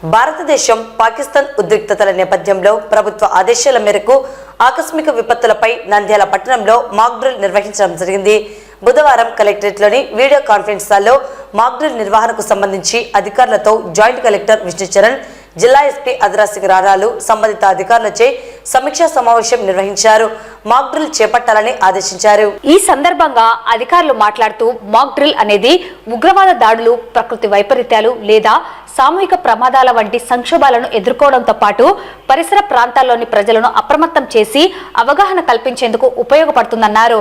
భారతదేశం పాకిస్తాన్ ఉద్రిక్తతల నేపథ్యంలో ప్రభుత్వ ఆదేశాల మేరకు ఆకస్మిక విపత్తులపై నంద్యాల పట్టణంలో మాక్ డ్రిల్ నిర్వహించడం జరిగింది. బుధవారం కలెక్టరేట్లోని వీడియో కాన్ఫరెన్స్ హాల్లో మాక్ డ్రిల్ నిర్వహణకు సంబంధించి అధికారులతో జాయింట్ కలెక్టర్ విష్ణుచరణ్, జిల్లా ఎస్పీ అదరాసి రారాలు సంబంధిత అధికారులచే సమీక్షా సమావేశం నిర్వహించారు. మాక్ డ్రిల్ చేపట్టాలని ఆదేశించారు. ఈ సందర్భంగా అధికారులు మాట్లాడుతూ మాక్ డ్రిల్ అనేది ఉగ్రవాద దాడులు, ప్రకృతి వైపరీత్యాలు లేదా సామూహిక ప్రమాదాల వంటి సంక్షోభాలను ఎదుర్కోవడంతో పాటు పరిసర ప్రాంతాల్లోని ప్రజలను అప్రమత్తం చేసి అవగాహన కల్పించేందుకు ఉపయోగపడుతుందన్నారు.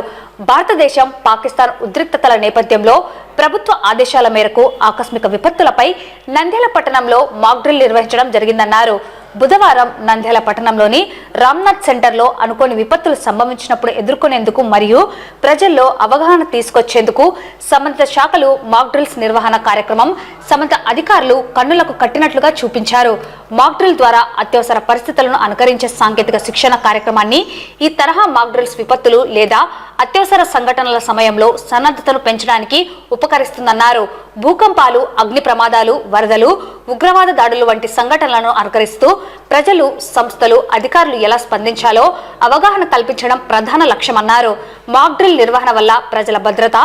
భారతదేశం పాకిస్తాన్ ఉద్రిక్తతల నేపథ్యంలో ప్రభుత్వ ఆదేశాల మేరకు ఆకస్మిక విపత్తులపై నంద్యాల పట్టణంలో మాక్ డ్రిల్ నిర్వహించడం జరిగిందన్నారు. బుధవారం నంద్యాల పట్టణంలోని రామ్నాథ్ సెంటర్లో అనుకోని విపత్తులు సంభవించినప్పుడు ఎదుర్కొనేందుకు మరియు ప్రజల్లో అవగాహన తీసుకొచ్చేందుకు సంబంధిత శాఖలు మాక్ డ్రిల్స్ నిర్వహణ కార్యక్రమం సంబంధిత అధికారులు కన్నులకు కట్టినట్లుగా చూపించారు. మాక్ డ్రిల్ ద్వారా అత్యవసర పరిస్థితులను అనుకరించే సాంకేతిక శిక్షణ కార్యక్రమాన్ని ఈ తరహా మాక్ డ్రిల్స్ విపత్తులు లేదా అత్యవసర సంఘటనల సమయంలో సన్నద్ధతను పెంచడానికి ఉపకరిస్తుందన్నారు. భూకంపాలు, అగ్ని ప్రమాదాలు, వరదలు, ఉగ్రవాద దాడులు వంటి సంఘటనలను అనుకరిస్తూ ప్రజలు, సంస్థలు, అధికారులు ఎలా స్పందించాలో అవగాహన కల్పించడం ప్రధాన లక్ష్యమన్నారు. మాక్ డ్రిల్ నిర్వహణ వల్ల ప్రజల భద్రత,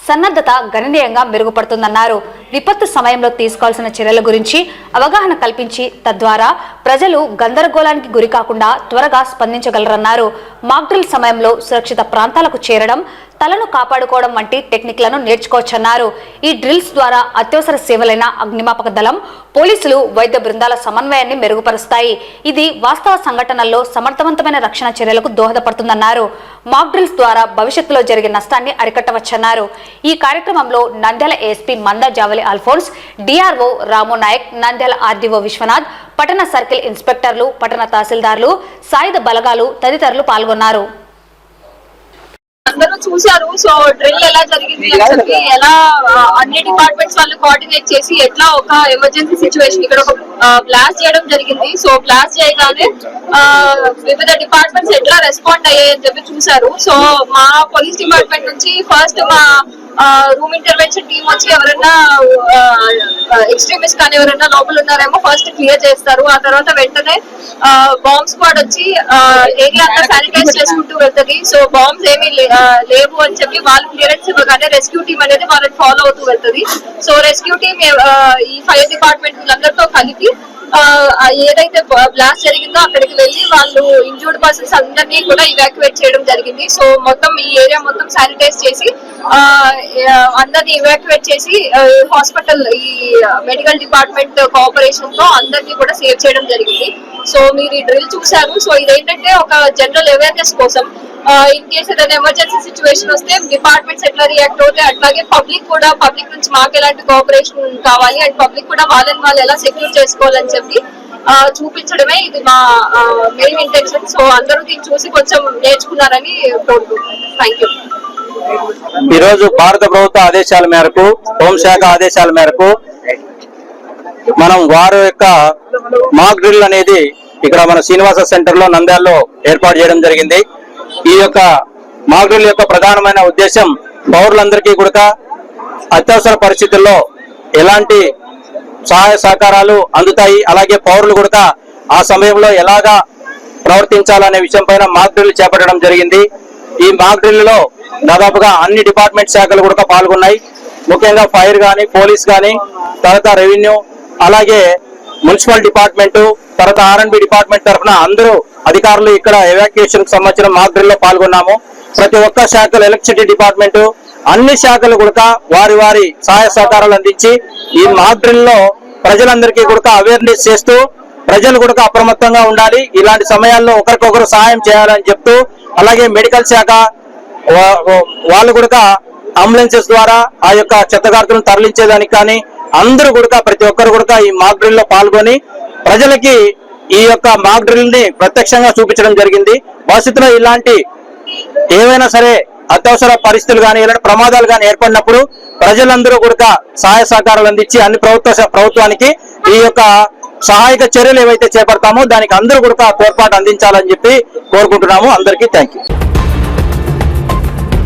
సన్నద్ధత గణనీయంగా మెరుగుపడుతుందన్నారు. విపత్తు సమయంలో తీసుకోవాల్సిన చర్యల గురించి అవగాహన కల్పించి తద్వారా ప్రజలు గందరగోళానికి గురి కాకుండా త్వరగా స్పందించగలరన్నారు. మాక్ డ్రిల్ సమయంలో సురక్షిత ప్రాంతాలకు చేరడం, తలను కాపాడుకోవడం వంటి టెక్నిక్లను నేర్చుకోవచ్చన్నారు. ఈ డ్రిల్స్ ద్వారా అత్యవసర సేవలైన అగ్నిమాపక దళం, పోలీసులు, వైద్య బృందాల సమన్వయాన్ని మెరుగుపరుస్తాయి. ఇది వాస్తవ సంఘటనల్లో సమర్థవంతమైన రక్షణ చర్యలకు దోహదపడుతుందన్నారు. మాక్ డ్రిల్స్ ద్వారా భవిష్యత్తులో జరిగే నష్టాన్ని అరికట్టవచ్చన్నారు. ఈ కార్యక్రమంలో నంద్యాల ఏఎస్పీ మందా జావలి అల్ఫోన్స్, డిఆర్ఓ రాము నాయక్, నంద్యాల ఆర్డీఓ విశ్వనాథ్, పట్టణ సర్కిల్ ఇన్స్పెక్టర్లు, పట్టణ తహసీల్దార్లు, సాయుధ బలగాలు తదితరులు పాల్గొన్నారు. అందరూ చూసారు. సో డ్రిల్ ఎలా జరిగింది అని చెప్పి, ఎలా అన్ని డిపార్ట్మెంట్స్ వాళ్ళు కోఆర్డినేట్ చేసి ఎట్లా ఒక ఎమర్జెన్సీ సిచ్యువేషన్ ఇక్కడ ఒక బ్లాస్ట్ చేయడం జరిగింది. సో బ్లాస్ట్ చేయగానే వివిధ డిపార్ట్మెంట్స్ ఎట్లా రెస్పాండ్ అయ్యాయని చెప్పి చూసారు. సో మా పోలీస్ డిపార్ట్మెంట్ నుంచి ఫస్ట్ మా రూమ్ ఇంటర్వెన్షన్ టీమ్ వచ్చి ఎవరైనా ఎక్స్ట్రీమిస్ట్ కానీ ఎవరైనా లోపల ఉన్నారేమో ఫస్ట్ క్లియర్ చేస్తారు. ఆ తర్వాత వెంటనే బాంబ్ స్క్వాడ్ వచ్చి ఏరియా అంతా శానిటైజ్ చేసుకుంటూ వెళ్తుంది. సో బాంబ్స్ ఏమీ లేవు అని చెప్పి వాళ్ళు క్లియరెన్స్ ఇవ్వగానే రెస్క్యూ టీమ్ అనేది వాళ్ళని ఫాలో అవుతూ వెళ్తుంది. సో రెస్క్యూ టీమ్ ఈ ఫైర్ డిపార్ట్మెంట్ అందరితో కలిపి ఏదైతే బ్లాస్ట్ జరిగిందో అక్కడికి వెళ్ళి వాళ్ళు ఇంజూర్డ్ పర్సన్స్ అందరినీ కూడా ఇవాక్యువేట్ చేయడం జరిగింది. సో మొత్తం ఈ ఏరియా మొత్తం శానిటైజ్ చేసి అందరినీ ఇవాక్యువేట్ చేసి హాస్పిటల్, ఈ మెడికల్ డిపార్ట్మెంట్ కోఆపరేషన్ తో అందరినీ కూడా సేవ్ చేయడం జరిగింది. సో మీరు ఈ డ్రిల్ చూసారు. సో ఇదేంటంటే ఒక జనరల్ అవేర్నెస్ కోసం, ఇన్ కేస్ ఏదైనా ఎమర్జెన్సీ సిచ్యువేషన్ వస్తే డిపార్ట్మెంట్స్ ఎట్లా రియాక్ట్ అవుతాయి, అట్లాగే పబ్లిక్ కూడా, పబ్లిక్ నుంచి మాకు ఎలాంటి కోఆపరేషన్ కావాలి అండ్ పబ్లిక్ కూడా వాళ్ళని వాళ్ళు ఎలా సెక్యూర్ చేసుకోవాలని చెప్పి చూపించడమే ఇది మా మెయిన్ ఇంటెన్షన్. సో అందరూ దీన్ని చూసి కొంచెం నేర్చుకున్నారని కోరుకుంటున్నాను. Thank you. ఈ రోజు భారత ప్రభుత్వ ఆదేశాల మేరకు, హోంశాఖ ఆదేశాల మేరకు మనం వారి యొక్క మాక్ డ్రిల్ అనేది ఇక్కడ మన శ్రీనివాస సెంటర్ లో నంద్యాలలో ఏర్పాటు చేయడం జరిగింది. ఈ యొక్క మాక్ డ్రిల్ యొక్క ప్రధానమైన ఉద్దేశం పౌరులందరికీ కూడా అత్యవసర పరిస్థితుల్లో ఎలాంటి సహాయ సహకారాలు అందుతాయి, అలాగే పౌరులు కూడా ఆ సమయంలో ఎలాగా ప్రవర్తించాలనే విషయం పైన మాక్ డ్రిల్ చేపట్టడం జరిగింది. ఈ మాక్ డ్రిల్ లో దాదాపుగా అన్ని డిపార్ట్మెంట్ శాఖలు కూడా పాల్గొన్నాయి. ముఖ్యంగా ఫైర్ కానీ, పోలీస్ కానీ, తర్వాత రెవెన్యూ, అలాగే మున్సిపల్ డిపార్ట్మెంట్, తర్వాత R&B డిపార్ట్మెంట్ తరఫున అందరూ అధికారులు ఇక్కడ ఎవాక్యుయేషన్ కు సంబంధించిన మాక్ డ్రిల్ లో పాల్గొన్నాము. ప్రతి ఒక్క శాఖలు, ఎలక్ట్రిసిటీ డిపార్ట్మెంట్, అన్ని శాఖలు కూడా వారి వారి సహాయ సహకారాలు అందించి ఈ మాక్ డ్రిల్ లో ప్రజలందరికీ కూడా అవేర్నెస్ చేస్తూ ప్రజలు కూడా అప్రమత్తంగా ఉండాలి, ఇలాంటి సమయాల్లో ఒకరికొకరు సహాయం చేయాలని చెప్తూ, అలాగే మెడికల్ శాఖ వాళ్ళు కూడా అంబులెన్సెస్ ద్వారా ఆ యొక్క చెత్తగార్తులను తరలించేదానికి కానీ అందరూ కూడా ప్రతి ఒక్కరు కూడా ఈ మాక్ డ్రిల్ లో పాల్గొని ప్రజలకి ఈ యొక్క మాక్ డ్రిల్ ని ప్రత్యక్షంగా చూపించడం జరిగింది. భవిష్యత్తులో ఇలాంటి ఏవైనా సరే అత్యవసర పరిస్థితులు కానీ, ఇలాంటి ప్రమాదాలు కానీ ఏర్పడినప్పుడు ప్రజలందరూ కూడా సహాయ సహకారాలు అందించి అన్ని ప్రభుత్వానికి ఈ యొక్క సహాయక చర్యలు ఏవైతే చేపడతామో దానికి అందరూ కూడా తోడ్పాటు అందించాలని చెప్పి కోరుకుంటున్నాము. అందరికీ థ్యాంక్ యూ.